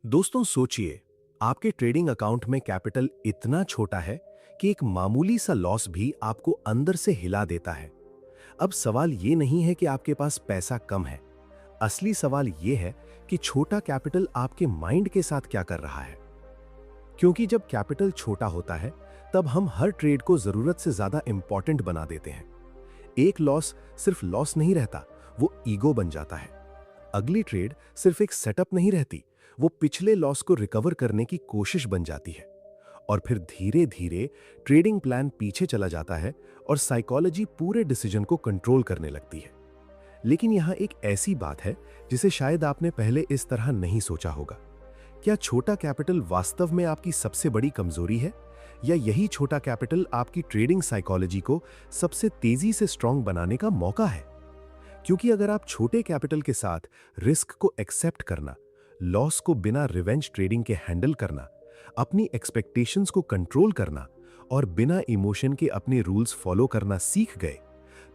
दोस्तों सोचिए, आपके ट्रेडिंग अकाउंट में कैपिटल इतना छोटा है कि एक मामूली सा लॉस भी आपको अंदर से हिला देता है। अब सवाल ये नहीं है कि आपके पास पैसा कम है। असली सवाल ये है कि छोटा कैपिटल आपके माइंड के साथ क्या कर रहा है। क्योंकि जब कैपिटल छोटा होता है, तब हम हर ट्रेड को जरूरत से ज्यादा इंपॉर्टेंट बना देते हैं। एक लॉस सिर्फ लॉस नहीं रहता, वो ईगो बन जाता है। अगली ट्रेड सिर्फ एक सेटअप नहीं रहती, वो पिछले लॉस को रिकवर करने की कोशिश बन जाती है। और फिर धीरे धीरे ट्रेडिंग प्लान पीछे चला जाता है और साइकोलॉजी पूरे डिसीजन को कंट्रोल करने लगती है। लेकिन यहां एक ऐसी बात है जिसे शायद आपने पहले इस तरह नहीं सोचा होगा। क्या छोटा कैपिटल वास्तव में आपकी सबसे बड़ी कमजोरी है, या यही छोटा कैपिटल आपकी ट्रेडिंग साइकोलॉजी को सबसे तेजी से स्ट्रांग बनाने का मौका है? क्योंकि अगर आप छोटे कैपिटल के साथ रिस्क को एक्सेप्ट करना, लॉस को बिना रिवेंज ट्रेडिंग के हैंडल करना, अपनी एक्सपेक्टेशंस को कंट्रोल करना और बिना इमोशन के अपने रूल्स फॉलो करना सीख गए,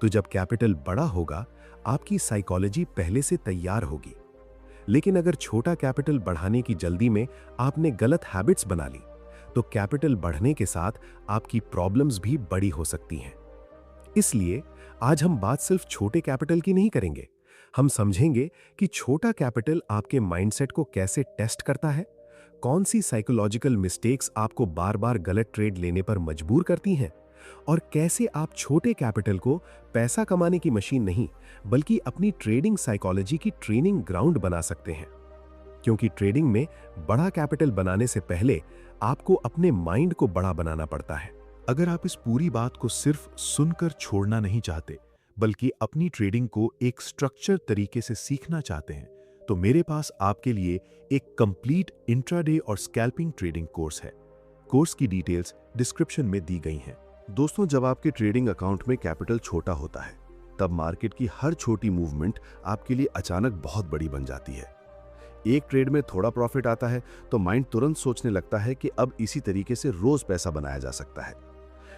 तो जब कैपिटल बड़ा होगा, आपकी साइकोलॉजी पहले से तैयार होगी। लेकिन अगर छोटा कैपिटल बढ़ाने की जल्दी में आपने गलत हैबिट्स बना ली, तो कैपिटल बढ़ने के साथ आपकी प्रॉब्लम्स भी बड़ी हो सकती हैं। इसलिए आज हम बात सिर्फ छोटे कैपिटल की नहीं करेंगे। हम समझेंगे कि छोटा कैपिटल आपके माइंडसेट को कैसे टेस्ट करता है, कौन सी साइकोलॉजिकल मिस्टेक्स आपको बार बार गलत ट्रेड लेने पर मजबूर करती हैं, और कैसे आप छोटे कैपिटल को पैसा कमाने की मशीन नहीं, बल्कि अपनी ट्रेडिंग साइकोलॉजी की ट्रेनिंग ग्राउंड बना सकते हैं। क्योंकि ट्रेडिंग में बड़ा कैपिटल बनाने से पहले आपको अपने माइंड को बड़ा बनाना पड़ता है। अगर आप इस पूरी बात को सिर्फ सुनकर छोड़ना नहीं चाहते, बल्कि अपनी ट्रेडिंग को एक स्ट्रक्चर तरीके से सीखना चाहते हैं, तो मेरे पास आपके लिए एक कंप्लीट इंट्राडे और स्कैल्पिंग ट्रेडिंग कोर्स है। कोर्स की डिटेल्स डिस्क्रिप्शन में दी गई हैं। दोस्तों, जब आपके ट्रेडिंग अकाउंट में कैपिटल छोटा होता है, तब मार्केट की हर छोटी मूवमेंट आपके लिए अचानक बहुत बड़ी बन जाती है। एक ट्रेड में थोड़ा प्रॉफिट आता है तो माइंड तुरंत सोचने लगता है कि अब इसी तरीके से रोज पैसा बनाया जा सकता है।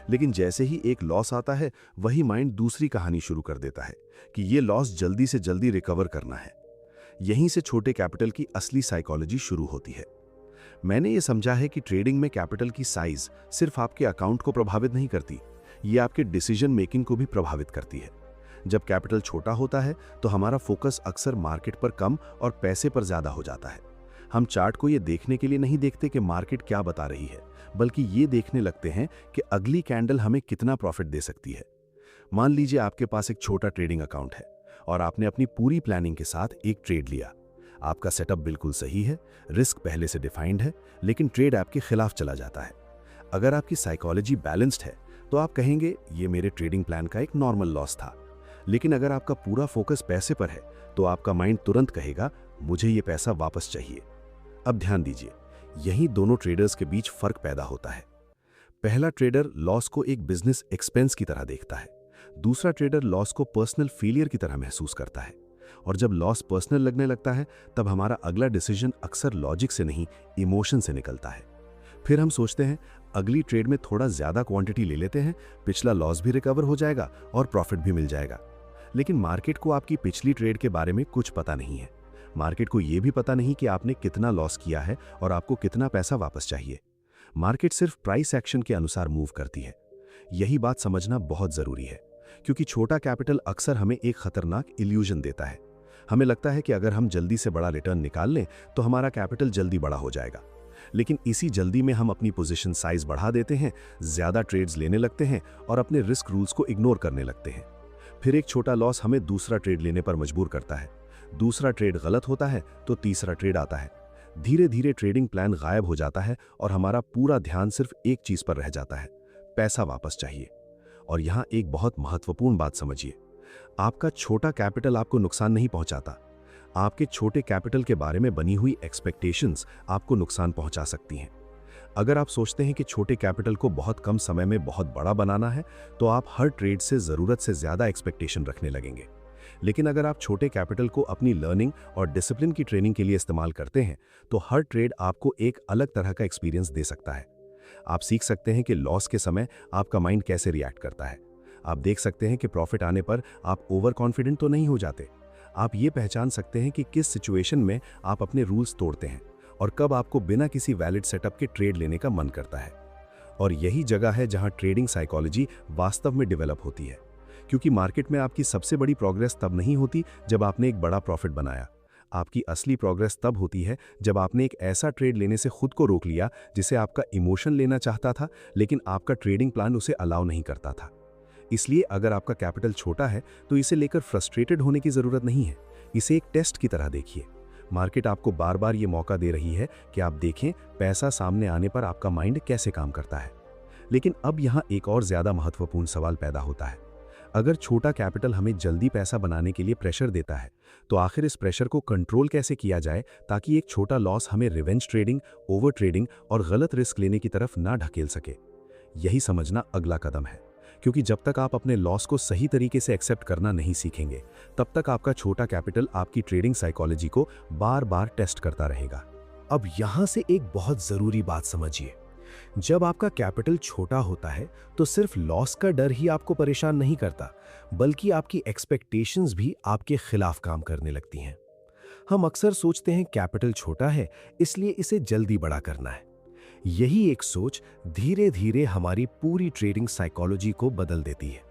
लेकिन जैसे ही एक लॉस आता है, वही माइंड दूसरी कहानी शुरू कर देता है कि ये लॉस जल्दी से जल्दी रिकवर करना है। यहीं से छोटे कैपिटल की असली साइकोलॉजी शुरू होती है। मैंने ये समझा है कि ट्रेडिंग में कैपिटल की साइज सिर्फ आपके अकाउंट को प्रभावित नहीं करती, ये आपके डिसीजन मेकिंग को भी प्रभावित करती है। जब कैपिटल छोटा होता है तो हमारा फोकस अक्सर मार्केट पर कम और पैसे पर ज्यादा हो जाता है। हम चार्ट को ये देखने के लिए नहीं देखते कि मार्केट क्या बता रही है, बल्कि ये देखने लगते हैं कि अगली कैंडल हमें कितना प्रॉफिट दे सकती है। मान लीजिए आपके पास एक छोटा ट्रेडिंग अकाउंट है और आपने अपनी पूरी प्लानिंग के साथ एक ट्रेड लिया। आपका सेटअप बिल्कुल सही है, रिस्क पहले से डिफाइंड है, लेकिन ट्रेड आपके खिलाफ चला जाता है। अगर आपकी साइकोलॉजी बैलेंस्ड है तो आप कहेंगे ये मेरे ट्रेडिंग प्लान का एक नॉर्मल लॉस था। लेकिन अगर आपका पूरा फोकस पैसे पर है तो आपका माइंड तुरंत कहेगा मुझे ये पैसा वापस चाहिए। अब ध्यान दीजिए, यही दोनों ट्रेडर्स के बीच फर्क पैदा होता है। पहला ट्रेडर लॉस को एक बिजनेस एक्सपेंस की तरह देखता है, दूसरा ट्रेडर लॉस को पर्सनल फेलियर की तरह महसूस करता है। और जब लॉस पर्सनल लगने लगता है, तब हमारा अगला डिसीजन अक्सर लॉजिक से नहीं, इमोशन से निकलता है। फिर हम सोचते हैं अगली ट्रेड में थोड़ा ज्यादा क्वांटिटी ले लेते हैं, पिछला लॉस भी रिकवर हो जाएगा और प्रॉफिट भी मिल जाएगा। लेकिन मार्केट को आपकी पिछली ट्रेड के बारे में कुछ पता नहीं है। मार्केट को यह भी पता नहीं कि आपने कितना लॉस किया है और आपको कितना पैसा वापस चाहिए। मार्केट सिर्फ प्राइस एक्शन के अनुसार मूव करती है। यही बात समझना बहुत जरूरी है, क्योंकि छोटा कैपिटल अक्सर हमें एक खतरनाक इल्यूजन देता है। हमें लगता है कि अगर हम जल्दी से बड़ा रिटर्न निकाल लें तो हमारा कैपिटल जल्दी बड़ा हो जाएगा। लेकिन इसी जल्दी में हम अपनी पोजीशन साइज बढ़ा देते हैं, ज्यादा ट्रेड्स लेने लगते हैं और अपने रिस्क रूल्स को इग्नोर करने लगते हैं। फिर एक छोटा लॉस हमें दूसरा ट्रेड लेने पर मजबूर करता है। दूसरा ट्रेड गलत होता है तो तीसरा ट्रेड आता है। धीरे धीरे ट्रेडिंग प्लान गायब हो जाता है और हमारा पूरा ध्यान सिर्फ एक चीज पर रह जाता है, पैसा वापस चाहिए। और यहां एक बहुत महत्वपूर्ण बात समझिए, आपका छोटा कैपिटल आपको नुकसान नहीं पहुंचाता। आपके छोटे कैपिटल के बारे में बनी हुई एक्सपेक्टेशंस आपको नुकसान पहुंचा सकती हैं। अगर आप सोचते हैं कि छोटे कैपिटल को बहुत कम समय में बहुत बड़ा बनाना है, तो आप हर ट्रेड से जरूरत से ज्यादा एक्सपेक्टेशन रखने लगेंगे। लेकिन अगर आप छोटे कैपिटल को अपनी लर्निंग और डिसिप्लिन की ट्रेनिंग के लिए इस्तेमाल करते हैं, तो हर ट्रेड आपको एक अलग तरह का एक्सपीरियंस दे सकता है। आप सीख सकते हैं कि लॉस के समय आपका माइंड कैसे रिएक्ट करता है। आप देख सकते हैं कि प्रॉफिट आने पर आप ओवर कॉन्फिडेंट तो नहीं हो जाते। आप ये पहचान सकते हैं कि किस सिचुएशन में आप अपने रूल्स तोड़ते हैं और कब आपको बिना किसी वैलिड सेटअप के ट्रेड लेने का मन करता है। और यही जगह है जहां ट्रेडिंग साइकोलॉजी वास्तव में डेवलप होती है, क्योंकि मार्केट में आपकी सबसे बड़ी प्रोग्रेस तब नहीं होती जब आपने एक बड़ा प्रॉफिट बनाया। आपकी असली प्रोग्रेस तब होती है जब आपने एक ऐसा ट्रेड लेने से खुद को रोक लिया जिसे आपका इमोशन लेना चाहता था, लेकिन आपका ट्रेडिंग प्लान उसे अलाउ नहीं करता था। इसलिए अगर आपका कैपिटल छोटा है तो इसे लेकर फ्रस्ट्रेटेड होने की जरूरत नहीं है। इसे एक टेस्ट की तरह देखिए। मार्केट आपको बार बार ये मौका दे रही है कि आप देखें पैसा सामने आने पर आपका माइंड कैसे काम करता है। लेकिन अब यहाँ एक और ज्यादा महत्वपूर्ण सवाल पैदा होता है। अगर छोटा कैपिटल हमें जल्दी पैसा बनाने के लिए प्रेशर देता है, तो आखिर इस प्रेशर को कंट्रोल कैसे किया जाए ताकि एक छोटा लॉस हमें रिवेंज ट्रेडिंग, ओवर ट्रेडिंग और गलत रिस्क लेने की तरफ ना ढकेल सके। यही समझना अगला कदम है, क्योंकि जब तक आप अपने लॉस को सही तरीके से एक्सेप्ट करना नहीं सीखेंगे, तब तक आपका छोटा कैपिटल आपकी ट्रेडिंग साइकोलॉजी को बार बार टेस्ट करता रहेगा। अब यहां से एक बहुत जरूरी बात समझिए। जब आपका कैपिटल छोटा होता है तो सिर्फ लॉस का डर ही आपको परेशान नहीं करता, बल्कि आपकी एक्सपेक्टेशंस भी आपके खिलाफ काम करने लगती हैं। हम अक्सर सोचते हैं कैपिटल छोटा है इसलिए इसे जल्दी बड़ा करना है। यही एक सोच धीरे धीरे हमारी पूरी ट्रेडिंग साइकोलॉजी को बदल देती है।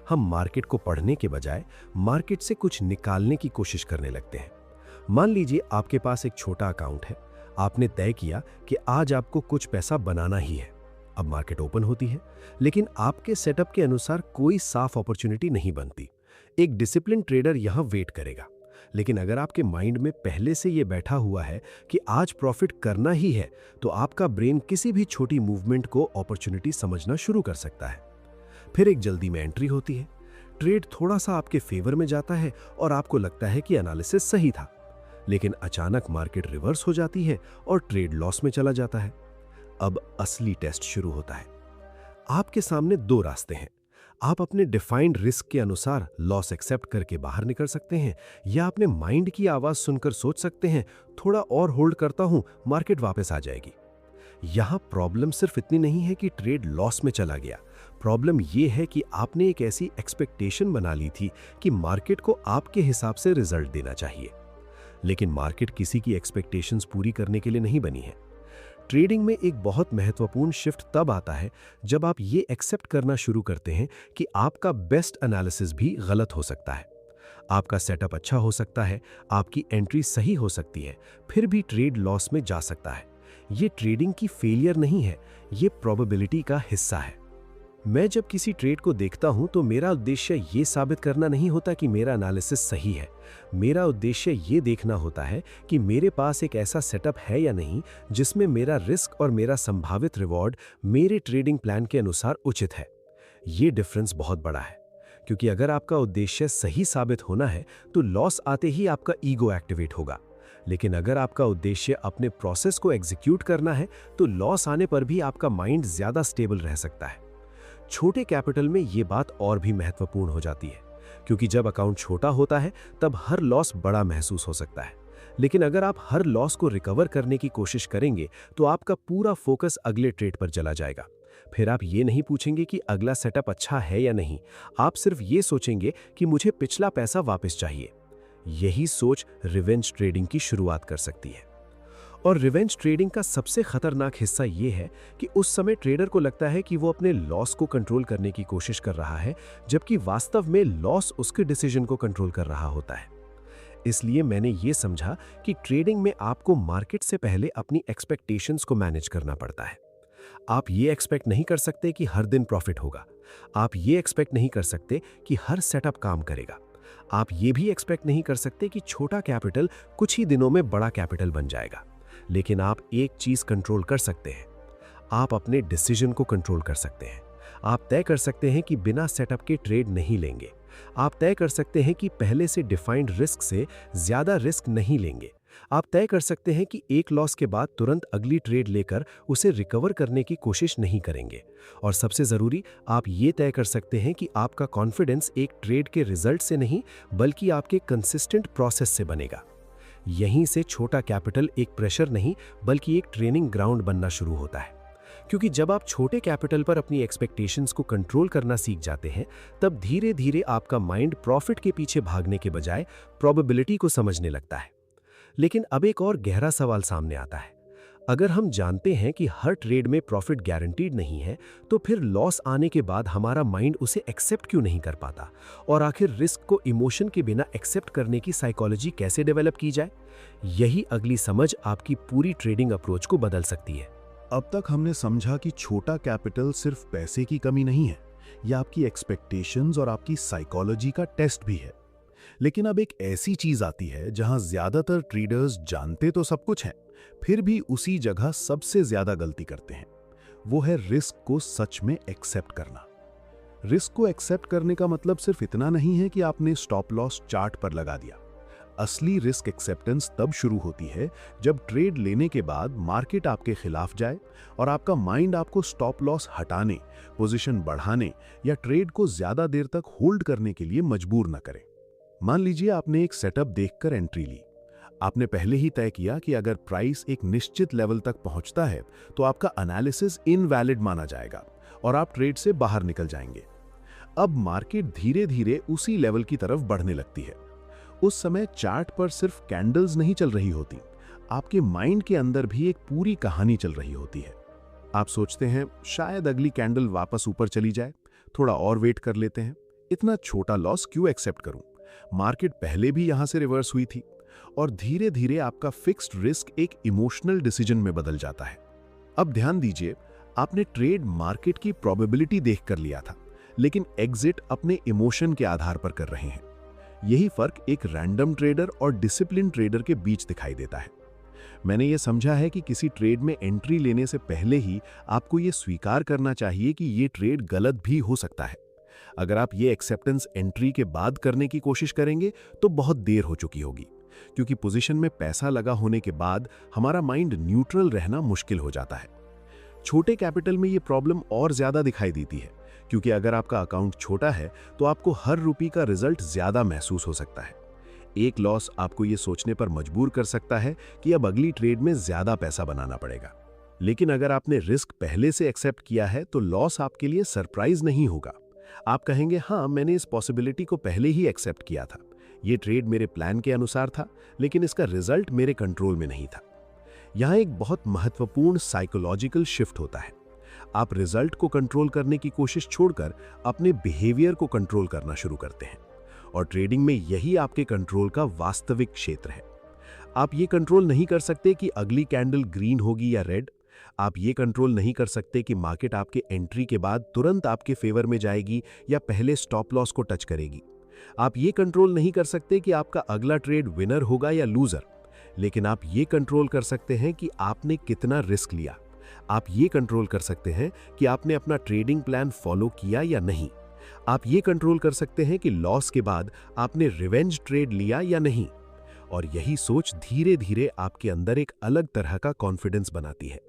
हम मार्केट को पढ़ने के बजाय मार्केट से कुछ निकालने की कोशिश करने लगते हैं। मान लीजिए आपके पास एक छोटा अकाउंट है। आपने तय किया कि आज आपको कुछ पैसा बनाना ही है। अब मार्केट ओपन होती है, लेकिन आपके सेटअप के अनुसार कोई साफ अपॉर्चुनिटी नहीं बनती। एक डिसिप्लिन ट्रेडर यहां वेट करेगा। लेकिन अगर आपके माइंड में पहले से यह बैठा हुआ है कि आज प्रॉफिट करना ही है, तो आपका ब्रेन किसी भी छोटी मूवमेंट को अपॉर्चुनिटी समझना शुरू कर सकता है। फिर एक जल्दी में एंट्री होती है। ट्रेड थोड़ा सा आपके फेवर में जाता है और आपको लगता है कि एनालिसिस सही था, लेकिन अचानक मार्केट रिवर्स हो जाती है और ट्रेड लॉस में चला जाता है। अब असली टेस्ट शुरू होता है। आपके सामने दो रास्ते हैं। आप अपने डिफाइंड रिस्क के अनुसार लॉस एक्सेप्ट करके बाहर निकल सकते हैं, या अपने माइंड की आवाज सुनकर सोच सकते हैं थोड़ा और होल्ड करता हूं, मार्केट वापस आ जाएगी। यहां प्रॉब्लम सिर्फ इतनी नहीं है कि ट्रेड लॉस में चला गया। प्रॉब्लम यह है कि आपने एक ऐसी एक्सपेक्टेशन बना ली थी कि मार्केट को आपके हिसाब से रिजल्ट देना चाहिए, लेकिन मार्केट किसी की एक्सपेक्टेशंस पूरी करने के लिए नहीं बनी है। ट्रेडिंग में एक बहुत महत्वपूर्ण शिफ्ट तब आता है जब आप ये एक्सेप्ट करना शुरू करते हैं कि आपका बेस्ट एनालिसिस भी गलत हो सकता है। आपका सेटअप अच्छा हो सकता है, आपकी एंट्री सही हो सकती है, फिर भी ट्रेड लॉस में जा सकता है। ये ट्रेडिंग की फेलियर नहीं है, ये प्रोबेबिलिटी का हिस्सा है। मैं जब किसी ट्रेड को देखता हूं तो मेरा उद्देश्य ये साबित करना नहीं होता कि मेरा एनालिसिस सही है। मेरा उद्देश्य ये देखना होता है कि मेरे पास एक ऐसा सेटअप है या नहीं जिसमें मेरा रिस्क और मेरा संभावित रिवॉर्ड मेरे ट्रेडिंग प्लान के अनुसार उचित है। ये डिफरेंस बहुत बड़ा है, क्योंकि अगर आपका उद्देश्य सही साबित होना है तो लॉस आते ही आपका ईगो एक्टिवेट होगा। लेकिन अगर आपका उद्देश्य अपने प्रोसेस को एग्जीक्यूट करना है तो लॉस आने पर भी आपका माइंड ज्यादा स्टेबल रह सकता है। छोटे कैपिटल में यह बात और भी महत्वपूर्ण हो जाती है, क्योंकि जब अकाउंट छोटा होता है तब हर लॉस बड़ा महसूस हो सकता है। लेकिन अगर आप हर लॉस को रिकवर करने की कोशिश करेंगे तो आपका पूरा फोकस अगले ट्रेड पर चला जाएगा। फिर आप ये नहीं पूछेंगे कि अगला सेटअप अच्छा है या नहीं, आप सिर्फ ये सोचेंगे कि मुझे पिछला पैसा वापस चाहिए। यही सोच रिवेंज ट्रेडिंग की शुरुआत कर सकती है। और रिवेंज ट्रेडिंग का सबसे खतरनाक हिस्सा यह है कि उस समय ट्रेडर को लगता है कि वो अपने लॉस को कंट्रोल करने की कोशिश कर रहा है, जबकि वास्तव में लॉस उसके डिसीजन को कंट्रोल कर रहा होता है। इसलिए मैंने ये समझा कि ट्रेडिंग में आपको मार्केट से पहले अपनी एक्सपेक्टेशंस को मैनेज करना पड़ता है। आप ये एक्सपेक्ट नहीं कर सकते कि हर दिन प्रॉफिट होगा। आप ये एक्सपेक्ट नहीं कर सकते कि हर सेटअप काम करेगा। आप ये भी एक्सपेक्ट नहीं कर सकते कि छोटा कैपिटल कुछ ही दिनों में बड़ा कैपिटल बन जाएगा। लेकिन आप एक चीज कंट्रोल कर सकते हैं, आप अपने डिसीजन को कंट्रोल कर सकते हैं। आप तय कर सकते हैं कि बिना सेटअप के ट्रेड नहीं लेंगे। आप तय कर सकते हैं कि पहले से डिफाइंड रिस्क से ज्यादा रिस्क नहीं लेंगे। आप तय कर सकते हैं कि एक लॉस के बाद तुरंत अगली ट्रेड लेकर उसे रिकवर करने की कोशिश नहीं करेंगे। और सबसे जरूरी, आप ये तय कर सकते हैं कि आपका कॉन्फिडेंस एक ट्रेड के रिजल्ट से नहीं बल्कि आपके कंसिस्टेंट प्रोसेस से बनेगा। यहीं से छोटा कैपिटल एक प्रेशर नहीं बल्कि एक ट्रेनिंग ग्राउंड बनना शुरू होता है। क्योंकि जब आप छोटे कैपिटल पर अपनी एक्सपेक्टेशंस को कंट्रोल करना सीख जाते हैं, तब धीरे धीरे आपका माइंड प्रॉफिट के पीछे भागने के बजाय प्रोबेबिलिटी को समझने लगता है। लेकिन अब एक और गहरा सवाल सामने आता है। अगर हम जानते हैं कि हर ट्रेड में प्रॉफिट गारंटीड नहीं है, तो फिर लॉस आने के बाद हमारा माइंड उसे एक्सेप्ट क्यों नहीं कर पाता? और आखिर रिस्क को इमोशन के बिना एक्सेप्ट करने की साइकोलॉजी कैसे डेवलप की जाए? यही अगली समझ आपकी पूरी ट्रेडिंग अप्रोच को बदल सकती है। अब तक हमने समझा कि छोटा कैपिटल सिर्फ पैसे की कमी नहीं है, यह आपकी एक्सपेक्टेशंस और आपकी साइकोलॉजी का टेस्ट भी है। लेकिन अब एक ऐसी चीज आती है जहां ज्यादातर ट्रेडर्स जानते तो सब कुछ है, फिर भी उसी जगह सबसे ज्यादा गलती करते हैं। वो है रिस्क को सच में एक्सेप्ट करना। रिस्क को एक्सेप्ट करने का मतलब सिर्फ इतना नहीं है कि आपने स्टॉप लॉस चार्ट पर लगा दिया। असली रिस्क एक्सेप्टेंस तब शुरू होती है जब ट्रेड लेने के बाद मार्केट आपके खिलाफ जाए और आपका माइंड आपको स्टॉप लॉस हटाने, पोजीशन बढ़ाने या ट्रेड को ज्यादा देर तक होल्ड करने के लिए मजबूर न करे। मान लीजिए आपने एक सेटअप देखकर एंट्री ली। आपने पहले ही तय किया कि अगर प्राइस एक निश्चित लेवल तक पहुंचता है तो आपका एनालिसिस इनवैलिड माना जाएगा और आप ट्रेड से बाहर निकल जाएंगे। अब मार्केट धीरे धीरे उसी लेवल की तरफ बढ़ने लगती है। उस समय चार्ट पर सिर्फ कैंडल्स नहीं चल रही होती, आपके माइंड के अंदर भी एक पूरी कहानी चल रही होती है। आप सोचते हैं शायद अगली कैंडल वापस ऊपर चली जाए, थोड़ा और वेट कर लेते हैं। इतना छोटा लॉस क्यों एक्सेप्ट करूं? मार्केट पहले भी यहां से रिवर्स हुई थी। और धीरे धीरे आपका फिक्स्ड रिस्क एक इमोशनल डिसीजन में बदल जाता है। अब ध्यान दीजिए, आपने ट्रेड मार्केट की प्रोबेबिलिटी देखकर लिया था, लेकिन एग्जिट अपने इमोशन के आधार पर कर रहे हैं। यही फर्क एक रैंडम ट्रेडर और डिसिप्लिन ट्रेडर के बीच दिखाई देता है। मैंने ये समझा है कि किसी ट्रेड में एंट्री लेने से पहले ही आपको ये स्वीकार करना चाहिए कि ये ट्रेड गलत भी हो सकता है। अगर आप ये एक्सेप्टेंस एंट्री के बाद करने की कोशिश करेंगे तो बहुत देर हो चुकी होगी, क्योंकि पोजीशन में पैसा लगा होने के बाद हमारा माइंड न्यूट्रल रहना मुश्किल हो जाता है। छोटे कैपिटल में ये प्रॉब्लम और ज्यादा दिखाई देती है, क्योंकि अगर आपका अकाउंट छोटा है तो आपको हर रुपये का रिजल्ट ज्यादा महसूस हो सकता है। एक लॉस आपको ये सोचने पर मजबूर कर सकता है कि अब अगली ट्रेड में ज्यादा पैसा बनाना पड़ेगा। लेकिन अगर आपने रिस्क पहले से एक्सेप्ट किया है तो लॉस आपके लिए सरप्राइज नहीं होगा। आप कहेंगे, हाँ, मैंने इस पॉसिबिलिटी को पहले ही एक्सेप्ट किया था। ये ट्रेड मेरे प्लान के अनुसार था, लेकिन इसका रिजल्ट मेरे कंट्रोल में नहीं था। यहाँ एक बहुत महत्वपूर्ण साइकोलॉजिकल शिफ्ट होता है। आप रिजल्ट को कंट्रोल करने की कोशिश छोड़कर अपने बिहेवियर को कंट्रोल करना शुरू करते हैं, और ट्रेडिंग में यही आपके कंट्रोल का वास्तविक क्षेत्र है। आप ये कंट्रोल नहीं कर सकते कि अगली कैंडल ग्रीन होगी या रेड। आप ये कंट्रोल नहीं कर सकते कि मार्केट आपके एंट्री के बाद तुरंत आपके फेवर में जाएगी या पहले स्टॉप लॉस को टच करेगी। आप ये कंट्रोल नहीं कर सकते कि आपका अगला ट्रेड विनर होगा या लूजर, लेकिन आप ये कंट्रोल कर सकते हैं कि आपने कितना रिस्क लिया। आप ये कंट्रोल कर सकते हैं कि आपने अपना ट्रेडिंग प्लान फॉलो किया या नहीं। आप ये कंट्रोल कर सकते हैं कि लॉस के बाद आपने रिवेंज ट्रेड लिया या नहीं। और यही सोच धीरे धीरे आपके अंदर एक अलग तरह का कॉन्फिडेंस बनाती है।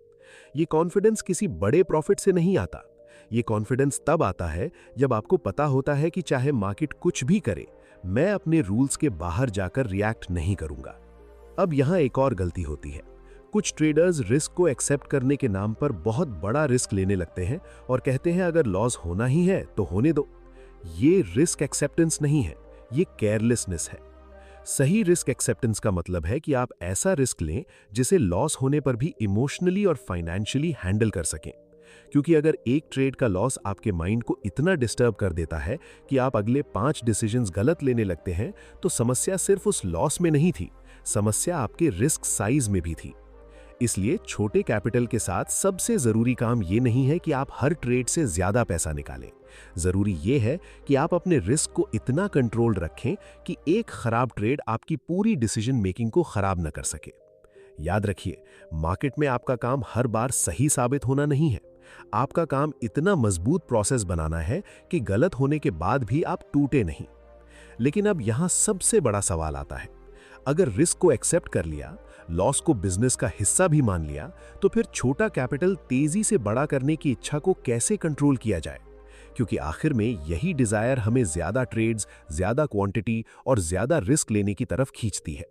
ये कॉन्फिडेंस किसी बड़े प्रॉफिट से नहीं आता। ये कॉन्फिडेंस तब आता है जब आपको पता होता है कि चाहे मार्केट कुछ भी करे, मैं अपने रूल्स के बाहर जाकर रिएक्ट नहीं करूंगा। अब यहां एक और गलती होती है। कुछ ट्रेडर्स रिस्क को एक्सेप्ट करने के नाम पर बहुत बड़ा रिस्क लेने लगते हैं और कहते हैं अगर लॉस होना ही है तो होने दो। ये रिस्क एक्सेप्टेंस नहीं है, ये केयरलेसनेस है। सही रिस्क एक्सेप्टेंस का मतलब है कि आप ऐसा रिस्क लें जिसे लॉस होने पर भी इमोशनली और फाइनेंशियली हैंडल कर सकें। क्योंकि अगर एक ट्रेड का लॉस आपके माइंड को इतना डिस्टर्ब कर देता है कि आप अगले 5 डिसीजंस गलत लेने लगते हैं, तो समस्या सिर्फ उस लॉस में नहीं थी, समस्या आपके रिस्क साइज में भी थी। इसलिए छोटे कैपिटल के साथ सबसे जरूरी काम ये नहीं है कि आप हर ट्रेड से ज्यादा पैसा निकालें। जरूरी ये है कि आप अपने रिस्क को इतना कंट्रोल रखें कि एक खराब ट्रेड आपकी पूरी डिसीजन मेकिंग को खराब न कर सके। याद रखिए, मार्केट में आपका काम हर बार सही साबित होना नहीं है। आपका काम इतना मजबूत प्रोसेस बनाना है कि गलत होने के बाद भी आप टूटे नहीं। लेकिन अब यहां सबसे बड़ा सवाल आता है, अगर रिस्क को एक्सेप्ट कर लिया, लॉस को बिजनेस का हिस्सा भी मान लिया, तो फिर छोटा कैपिटल तेजी से बड़ा करने की इच्छा को कैसे कंट्रोल किया जाए? क्योंकि आखिर में यही डिजायर हमें ज्यादा ट्रेड्स, ज्यादा क्वांटिटी और ज्यादा रिस्क लेने की तरफ खींचती है।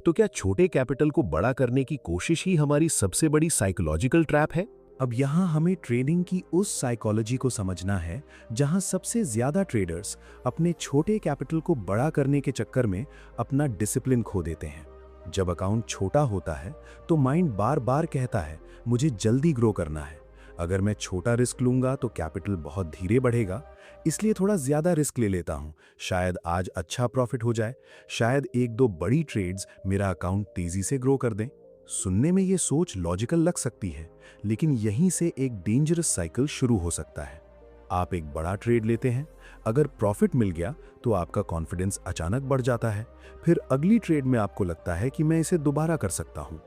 तो क्या छोटे कैपिटल को बड़ा करने की कोशिश ही हमारी सबसे बड़ी साइकोलॉजिकल ट्रैप है? अब यहाँ हमें ट्रेडिंग की उस साइकोलॉजी को समझना है जहाँ सबसे ज्यादा ट्रेडर्स अपने छोटे कैपिटल को बड़ा करने के चक्कर में अपना डिसिप्लिन खो देते हैं। जब अकाउंट छोटा होता है तो माइंड बार बार कहता है मुझे जल्दी ग्रो करना है। अगर मैं छोटा रिस्क लूंगा तो कैपिटल बहुत धीरे बढ़ेगा, इसलिए थोड़ा ज्यादा रिस्क ले लेता हूं। शायद आज अच्छा प्रॉफिट हो जाए, शायद एक दो बड़ी ट्रेड्स मेरा अकाउंट तेजी से ग्रो कर दें। सुनने में ये सोच लॉजिकल लग सकती है, लेकिन यहीं से एक डेंजरस साइकिल शुरू हो सकता है। आप एक बड़ा ट्रेड लेते हैं, अगर प्रॉफिट मिल गया तो आपका कॉन्फिडेंस अचानक बढ़ जाता है। फिर अगली ट्रेड में आपको लगता है कि मैं इसे दोबारा कर सकता हूं।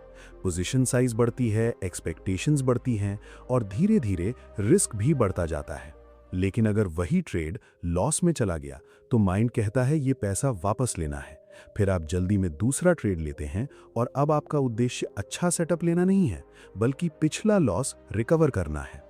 पोजीशन साइज बढ़ती है, एक्सपेक्टेशंस बढ़ती हैं और धीरे धीरे रिस्क भी बढ़ता जाता है। लेकिन अगर वही ट्रेड लॉस में चला गया तो माइंड कहता है ये पैसा वापस लेना है। फिर आप जल्दी में दूसरा ट्रेड लेते हैं और अब आपका उद्देश्य अच्छा सेटअप लेना नहीं है, बल्कि पिछला लॉस रिकवर करना है।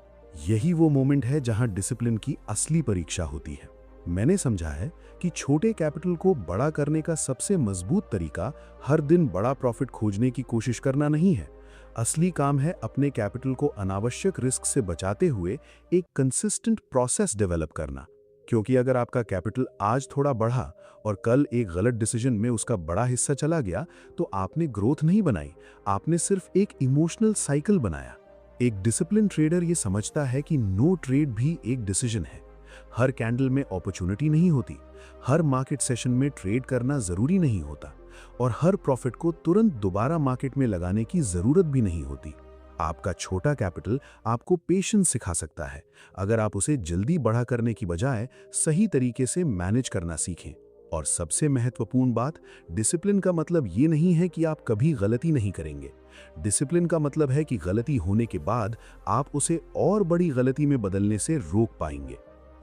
यही वो मोमेंट है जहां डिसिप्लिन की असली परीक्षा होती है। मैंने समझा है कि छोटे कैपिटल को बड़ा करने का सबसे मजबूत तरीका हर दिन बड़ा प्रॉफिट खोजने की कोशिश करना नहीं है। असली काम है अपने कैपिटल को अनावश्यक रिस्क से बचाते हुए एक कंसिस्टेंट प्रोसेस डेवलप करना। क्योंकि अगर आपका कैपिटल आज थोड़ा बढ़ा और कल एक गलत डिसीजन में उसका बड़ा हिस्सा चला गया, तो आपने ग्रोथ नहीं बनाई, आपने सिर्फ एक इमोशनल साइकिल बनाया। एक डिसिप्लिन ट्रेडर ये समझता है कि नो ट्रेड भी एक डिसीजन है। हर कैंडल में अपॉर्चुनिटी नहीं होती, हर मार्केट सेशन में ट्रेड करना जरूरी नहीं होता और हर प्रॉफिट को तुरंत दोबारा मार्केट में लगाने की जरूरत भी नहीं होती। आपका छोटा कैपिटल आपको पेशेंस सिखा सकता है, अगर आप उसे जल्दी बड़ा करने की बजाय सही तरीके से मैनेज करना सीखें। और सबसे महत्वपूर्ण बात, डिसिप्लिन का मतलब ये नहीं है कि आप कभी गलती नहीं करेंगे। डिसिप्लिन का मतलब है कि गलती होने के बाद आप उसे और बड़ी गलती में बदलने से रोक पाएंगे।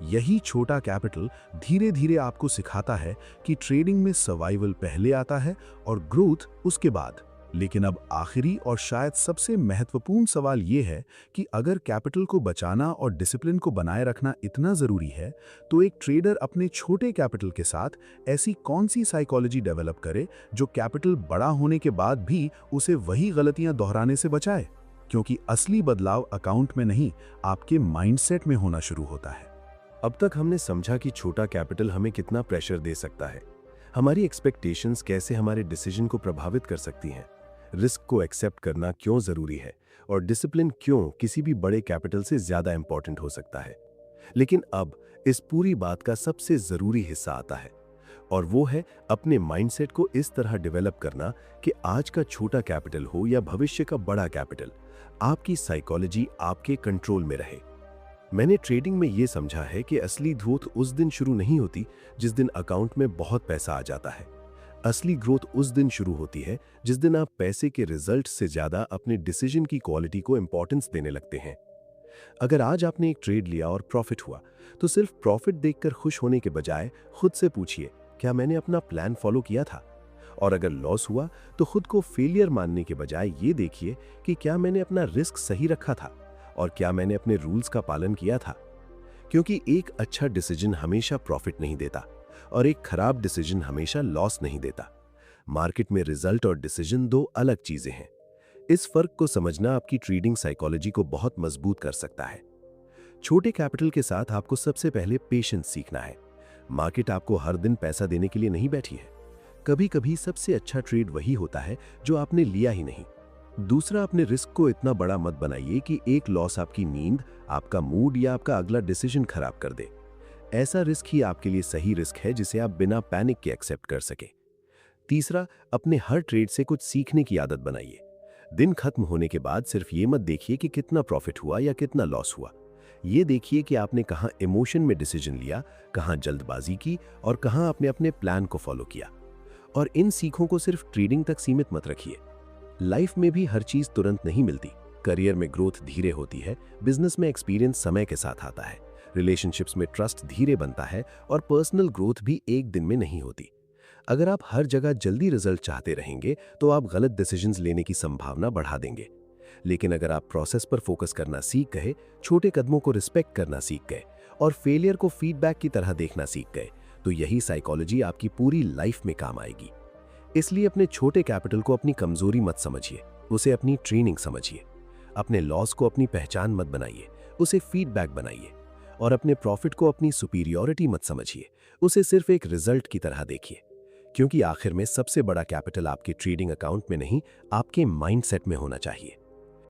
यही छोटा कैपिटल धीरे धीरे आपको सिखाता है कि ट्रेडिंग में सर्वाइवल पहले आता है और ग्रोथ उसके बाद। लेकिन अब आखिरी और शायद सबसे महत्वपूर्ण सवाल यह है कि अगर कैपिटल को बचाना और डिसिप्लिन को बनाए रखना इतना जरूरी है, तो एक ट्रेडर अपने छोटे कैपिटल के साथ ऐसी कौन सी साइकोलॉजी डेवलप करे जो कैपिटल बड़ा होने के बाद भी उसे वही गलतियां दोहराने से बचाए। क्योंकि असली बदलाव अकाउंट में नहीं, आपके माइंडसेट में होना शुरू होता है। अब तक हमने समझा कि छोटा कैपिटल हमें कितना प्रेशर दे सकता है, हमारी एक्सपेक्टेशंस कैसे हमारे डिसीजन को प्रभावित कर सकती हैं, रिस्क को एक्सेप्ट करना क्यों जरूरी है और डिसिप्लिन क्यों किसी भी बड़े कैपिटल से ज्यादा इंपॉर्टेंट हो सकता है। लेकिन अब इस पूरी बात का सबसे जरूरी हिस्सा आता है, और वो है अपने माइंडसेट को इस तरह डेवलप करना कि आज का छोटा कैपिटल हो या भविष्य का बड़ा कैपिटल, आपकी साइकोलॉजी आपके कंट्रोल में रहे। मैंने ट्रेडिंग में यह समझा है कि असली ग्रोथ उस दिन शुरू नहीं होती जिस दिन अकाउंट में बहुत पैसा आ जाता है। असली ग्रोथ उस दिन शुरू होती है जिस दिन आप पैसे के रिजल्ट से ज्यादा अपने डिसीजन की क्वालिटी को इंपॉर्टेंस देने लगते हैं। अगर आज आपने एक ट्रेड लिया और प्रॉफिट हुआ, तो सिर्फ प्रॉफिट देखकर खुश होने के बजाय खुद से पूछिए, क्या मैंने अपना प्लान फॉलो किया था? और अगर लॉस हुआ तो खुद को फेलियर मानने के बजाय ये देखिए कि क्या मैंने अपना रिस्क सही रखा था और क्या मैंने अपने रूल्स का पालन किया था। क्योंकि एक अच्छा डिसीजन हमेशा प्रॉफिट नहीं देता और एक खराब डिसीजन हमेशा लॉस नहीं देता। मार्केट में रिजल्ट और डिसीजन दो अलग चीजें हैं। इस फर्क को समझना आपकी ट्रेडिंग साइकोलॉजी को बहुत मजबूत कर सकता है। छोटे कैपिटल के साथ आपको सबसे पहले पेशेंस सीखना है। मार्केट आपको हर दिन पैसा देने के लिए नहीं बैठी है। कभी कभी सबसे अच्छा ट्रेड वही होता है जो आपने लिया ही नहीं। दूसरा, अपने रिस्क को इतना बड़ा मत बनाइए कि एक लॉस आपकी नींद, आपका मूड या आपका अगला डिसीजन खराब कर दे। ऐसा रिस्क ही आपके लिए सही रिस्क है जिसे आप बिना पैनिक के एक्सेप्ट कर सके। तीसरा, अपने हर ट्रेड से कुछ सीखने की आदत बनाइए। दिन खत्म होने के बाद सिर्फ ये मत देखिए कि कितना प्रॉफिट हुआ या कितना लॉस हुआ। ये देखिए कि आपने कहां इमोशन में डिसीजन लिया, कहां जल्दबाजी की और कहां आपने अपने प्लान को फॉलो किया। और इन सीखों को सिर्फ ट्रेडिंग तक सीमित मत रखिए। लाइफ में भी हर चीज तुरंत नहीं मिलती। करियर में ग्रोथ धीरे होती है, बिजनेस में एक्सपीरियंस समय के साथ आता है, रिलेशनशिप्स में ट्रस्ट धीरे बनता है और पर्सनल ग्रोथ भी एक दिन में नहीं होती। अगर आप हर जगह जल्दी रिजल्ट चाहते रहेंगे तो आप गलत डिसीजंस लेने की संभावना बढ़ा देंगे। लेकिन अगर आप प्रोसेस पर फोकस करना सीख गए, छोटे कदमों को रिस्पेक्ट करना सीख गए और फेलियर को फीडबैक की तरह देखना सीख गए, तो यही साइकोलॉजी आपकी पूरी लाइफ में काम आएगी। इसलिए अपने छोटे कैपिटल को अपनी कमजोरी मत समझिए, उसे अपनी ट्रेनिंग समझिए। अपने लॉस को अपनी पहचान मत बनाइए, उसे फीडबैक बनाइए। और अपने प्रॉफिट को अपनी सुपीरियॉरिटी मत समझिए, उसे सिर्फ एक रिजल्ट की तरह देखिए। क्योंकि आखिर में सबसे बड़ा कैपिटल आपके ट्रेडिंग अकाउंट में नहीं, आपके माइंडसेट में होना चाहिए।